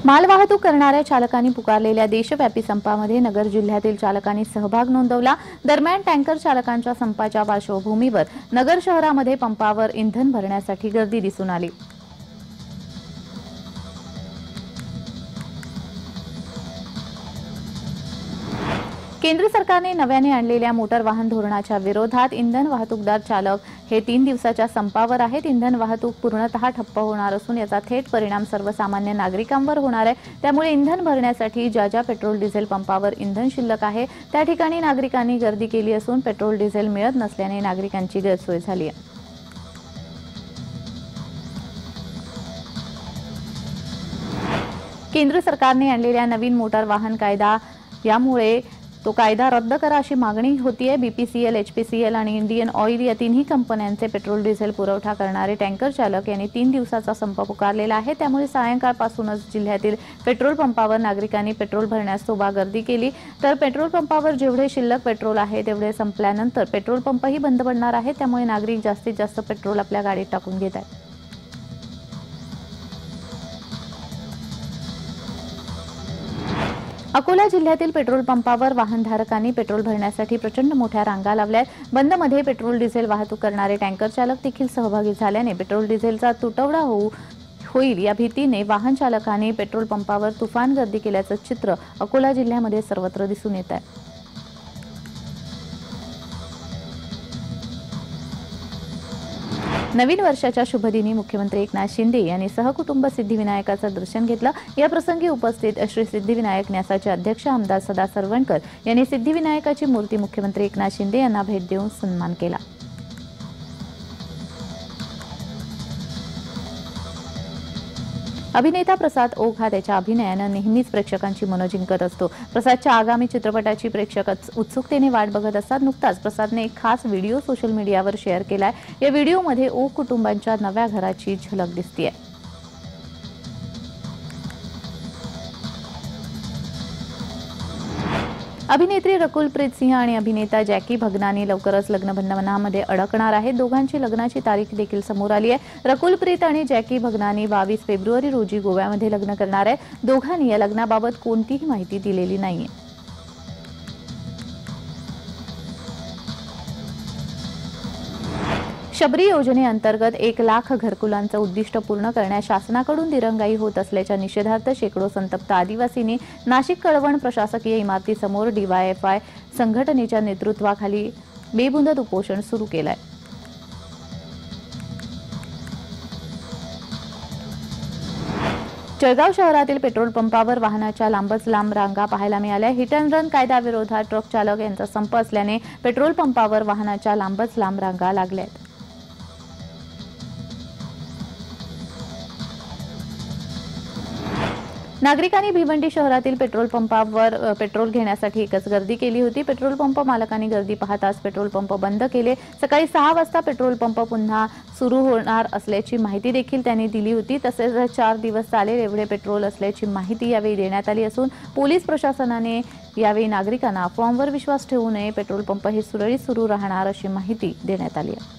मालवाहतूक करणाऱ्या चालकांनी पुकारलेल्या देशव्यापी संपामध्ये नगर जिल्ह्यातील चालकांनी सहभाग नोंदवला। दरम्यान टँकर चालकांच्या संपाच्या पार्श्वभूमीवर नगर शहरामध्ये पंपावर इंधन भरण्यासाठी गर्दी दिसून आली। केंद्र सरकारने नव्याने आणलेल्या मोटार वाहन धोरणाच्या विरोधात इंधन वाहतूकदार चालक हे 3 दिवसाच्या संपावर आहेत। इंधन वाहतूक पूर्णतः ठप्प होणार असून याचा थेट परिणाम सर्वसामान्य नागरिकांवर होणार आहे। त्यामुळे इंधन भरण्यासाठी ज्या पेट्रोल डिझेल पंपावर इंधन शिल्लक आहे त्या ठिकाणी नागरिकांनी गर्दी केली असून पेट्रोल डिझेल मिळत नसल्याने नागरिकांची गैरसोय झाली आहे। केंद्र सरकारने आणलेल्या नवीन मोटार वाहन कायदा यामुळे तो कायदा रद्द करा अशी मागणी होतीये। बीपीसीएल, एचपीसीएल आणि इंडियन ऑइल या तिन्ही कंपन्यांचे पेट्रोल डिझेल पुरवठा करणारे टँकर चालक यांनी 3 दिवसाचा संप पुकारलेला आहे। त्यामुळे सायंकाळपासूनच जिल्ह्यातील पेट्रोल पंपावर नागरिकांनी पेट्रोल भरण्यास सोबा गर्दी केली। तर पेट्रोल पंपावर जेवढे शिल्लक पेट्रोल आहे तेवढे संपल्यानंतर पेट्रोल पंपही बंद पडणार आहे। त्यामुळे नागरिक जास्तीत जास्त पेट्रोल आपल्या गाडीत टाकून घेत आहेत। अकोला जिल्ह्यातील पेट्रोल पंपावर वाहनधारकांनी पेट्रोल भरण्यासाठी प्रचंड मोठ्या रांगा लावल्यात। बंदमध्ये पेट्रोल डिझेल वाहतूक करणारे टँकर चालक देखील सहभागी झाल्याने पेट्रोल डिझेलचा तुटवडा होईल या भीतीने वाहन चालकांनी पेट्रोल पंपावर तुफान गर्दी केल्याचं चित्र अकोला जिल्ह्यामध्ये सर्वत्र दिसून येत आहे। नवीन वर्षाच्या शुभदिनी मुख्यमंत्री एकनाथ शिंदे यांनी सहकुटुंब सिद्धिविनायकाचं दर्शन घेतलं। या प्रसंगी उपस्थित श्री सिद्धिविनायक न्यासाचे अध्यक्ष आमदार सदा सरवणकर यांनी सिद्धिविनायकाची मूर्ती मुख्यमंत्री एकनाथ शिंदे यांना भेट देऊन सन्मान केला। अभिनेता प्रसाद ओक हा त्याच्या अभिनयानं नेहमीच प्रेक्षकांची मनं जिंकत असतो। प्रसादच्या आगामी चित्रपटाची प्रेक्षक उत्सुकतेने वाट बघत असतात। नुकताच प्रसादने एक खास व्हिडिओ सोशल मीडियावर शेअर केलाय। या व्हिडिओमध्ये ओक कुटुंबांच्या नव्या घराची झलक दिसतेय। अभिनेत्री रकुल प्रीत सिंह आणि अभिनेता जॅकी भगनानी लवकरच लग्नबंधनामध्ये अडकणार आहेत। दोघांची लग्नाची तारीख देखील समोर आली आहे। रकुल प्रीत आणि जॅकी भगनानी 22 फेब्रुवारी रोजी गोव्यामध्ये लग्न करणार आहेत। दोघांनी या लग्नाबाबत कोणतीही माहिती दिलेली नाहीये। शबरी योजनेअंतर्गत 1 लाख घरकुलांचं उद्दिष्ट पूर्ण करण्यास शासनाकडून दिरंगाई होत असल्याच्या निषेधार्थ शेकडो संतप्त आदिवासींनी नाशिक कळवण प्रशासकीय इमारतीसमोर डीवायएफआय संघटनेच्या नेतृत्वाखाली बेमुदत उपोषण सुरू केलंय। जळगाव शहरातील पेट्रोल पंपावर वाहनाच्या लांबच लांब रांगा पाहायला मिळाल्या। हिट अँड रन कायद्याविरोधात ट्रक चालक यांचा संप असल्याने पेट्रोल पंपावर वाहनाच्या लांबच लांब रांगा लागल्यात। नागरिकांनी भिवंडी शहरातील पेट्रोल पंपावर पेट्रोल घेण्यासाठी एकच गर्दी केली होती। पेट्रोल पंप मालकांनी गर्दी पाहताच पेट्रोल पंप बंद केले। सकाळी 6 वाजता पेट्रोल पंप पुन्हा सुरू होणार असल्याची माहिती देखील त्यांनी दिली होती। तसेच 4 दिवस चालेल एवढे पेट्रोल असल्याची माहिती यावेळी देण्यात आली असून पोलीस प्रशासनाने यावेळी नागरिकांना अफवांवर विश्वास ठेवू नये, पेट्रोल पंप हे सुरळीत सुरू राहणार अशी माहिती देण्यात आली आहे।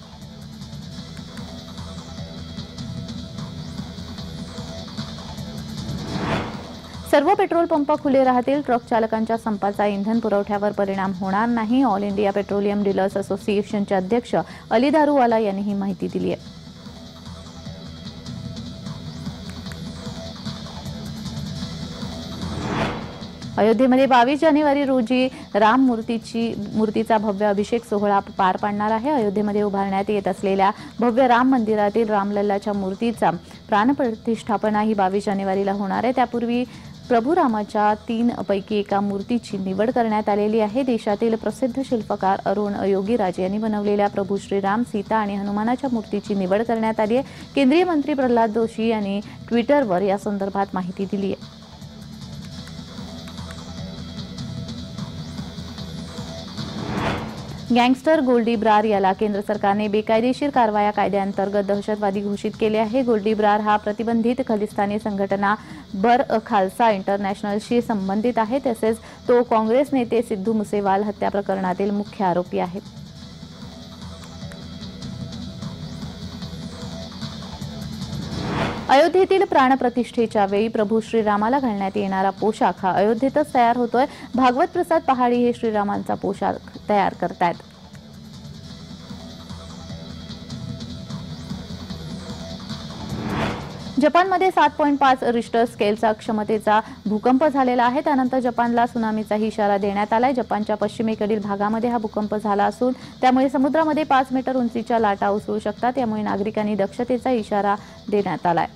सर्व पेट्रोल पंप खुले राहतील। ट्रक चालकांच्या संपाचा इंधन पुरवठ्यावर परिणाम होणार नाही। ऑल इंडिया पेट्रोलियम डीलर्स असोसिएशनचे अध्यक्ष अली दारूवाला यांनी ही माहिती दिली आहे। अयोध्येमध्ये 22 जानेवारी रोजी राम मूर्तीचा भव्य अभिषेक सोहळा पार पाडणार आहे। अयोध्येमध्ये उभारण्यात येत असलेल्या भव्य राम मंदिरातील रामलल्लाच्या मूर्तीचा प्राणप्रतिष्ठापना ही 22 जानेवारीला होणार आहे। त्यापूर्वी प्रभू रामाच्या 3 पैकी एका मूर्तीची निवड करण्यात आलेली आहे। देशातील प्रसिद्ध शिल्पकार अरुण योगीराज यांनी बनवलेल्या प्रभू श्रीराम, सीता आणि हनुमानाच्या मूर्तीची निवड करण्यात आली आहे। केंद्रीय मंत्री प्रल्हाद जोशी यांनी ट्विटरवर या संदर्भात माहिती दिली आहे। गँगस्टर गोल्डी ब्रार याला केंद्र सरकारने बेकायदेशीर कारवाया कायद्याअंतर्गत दहशतवादी घोषित केले आहे। गोल्डी ब्रार हा प्रतिबंधित खलिस्तानी संघटना बर खालसा इंटरनॅशनलशी संबंधित आहे। तसेच तो काँग्रेस नेते सिद्धू मुसेवाल हत्या प्रकरणातील मुख्य आरोपी आहे। अयोध्येतील प्राणप्रतिष्ठेच्या वेळी प्रभू श्रीरामाला घालण्यात येणारा पोशाख हा अयोध्येतच तयार होतोय। भागवत प्रसाद पहाडी हे श्रीरामांचा पोशाख तयार करतायत। जपानमध्ये 7.5 रिश्टर स्केलचा क्षमतेचा भूकंप झालेला आहे। त्यानंतर जपानला सुनामीचाही इशारा देण्यात आलाय। जपानच्या पश्चिमेकडील भागामध्ये हा भूकंप झाला असून त्यामुळे समुद्रामध्ये 5 मीटर उंचीच्या लाटा उसळू शकतात। त्यामुळे नागरिकांनी दक्षतेचा इशारा देण्यात आलाय।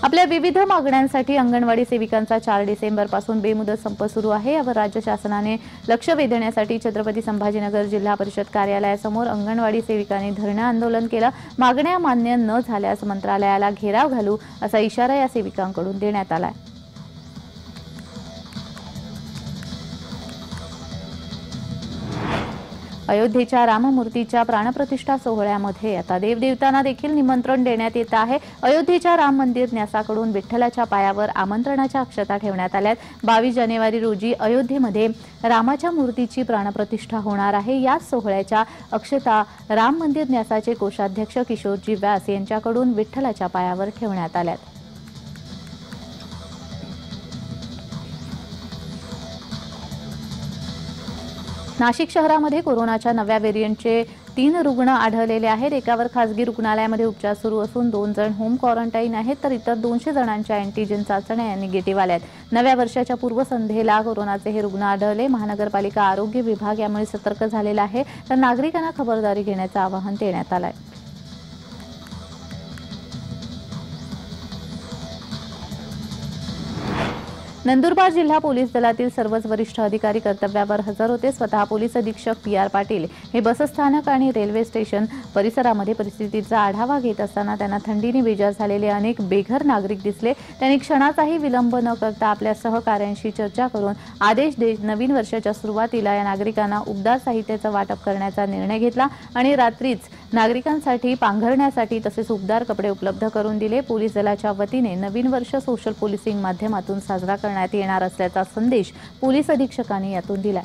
आपल्या विविध मागण्यांसाठी अंगणवाडी सेविकांचा 4 डिसेंबरपासून बेमुदत संप सुरू आहे। यावर राज्य शासनाने लक्ष वेधण्यासाठी छत्रपती संभाजीनगर जिल्हा परिषद कार्यालयासमोर अंगणवाडी सेविकांनी धरणे आंदोलन केलं। मागण्या मान्य न झाल्यास मंत्रालयाला घेराव घालू असा इशारा या सेविकांकडून देण्यात आलाय। अयोध्येच्या राममूर्तीच्या प्राणप्रतिष्ठा सोहळ्यामध्ये आता देवदेवतांना देखील निमंत्रण देण्यात येत आहे। अयोध्येच्या राम मंदिर न्यासाकडून विठ्ठलाच्या पायावर आमंत्रणाच्या अक्षता ठेवण्यात आल्यात। 22 जानेवारी रोजी अयोध्येमध्ये रामाच्या मूर्तीची प्राणप्रतिष्ठा होणार आहे। या सोहळ्याच्या अक्षता राम मंदिर न्यासाचे कोषाध्यक्ष किशोरजी व्यास यांच्याकडून विठ्ठलाच्या पायावर ठेवण्यात आल्यात। नाशिक शहरामध्ये कोरोनाच्या नव्या व्हेरियंटचे 3 रुग्ण आढळलेले आहेत। एकावर खासगी रुग्णालयामध्ये उपचार सुरू असून 2 जण होम क्वारंटाईन आहेत, तर इतर 200 जणांच्या अँटीजेन चाचण्या निगेटिव्ह आल्यात। नव्या वर्षाच्या पूर्वसंध्येला कोरोनाचे हे रुग्ण आढळले। महानगरपालिका आरोग्य विभाग यामुळे सतर्क झालेला आहे, तर नागरिकांना खबरदारी घेण्याचं आवाहन देण्यात आलंय। नंदुरबार जिल्हा पोलीस दलातील सर्वच वरिष्ठ अधिकारी कर्तव्यावर हजर होते। स्वतः पोलीस अधीक्षक PR पाटील हे बसस्थानक आणि रेल्वे स्टेशन परिसरामध्ये परिस्थितीचा आढावा घेत असताना त्यांना थंडीने बेजार झालेले अनेक बेघर नागरिक दिसले। त्यांनी क्षणाचाही विलंब न करता आपल्या सहकाऱ्यांशी चर्चा करून आदेश देत नवीन वर्षाच्या सुरुवातीला या नागरिकांना उबदार साहित्याचं वाटप करण्याचा निर्णय घेतला आणि रात्रीच नागरिकांसाठी पांघरण्यासाठी तसेच उबदार कपडे उपलब्ध करून दिले। पोलीस दलाच्या वतीने नवीन वर्ष सोशल पोलिसिंग माध्यमातून साजरा करण्यात येणार असल्याचा संदेश पोलीस अधीक्षकांनी यातून दिला।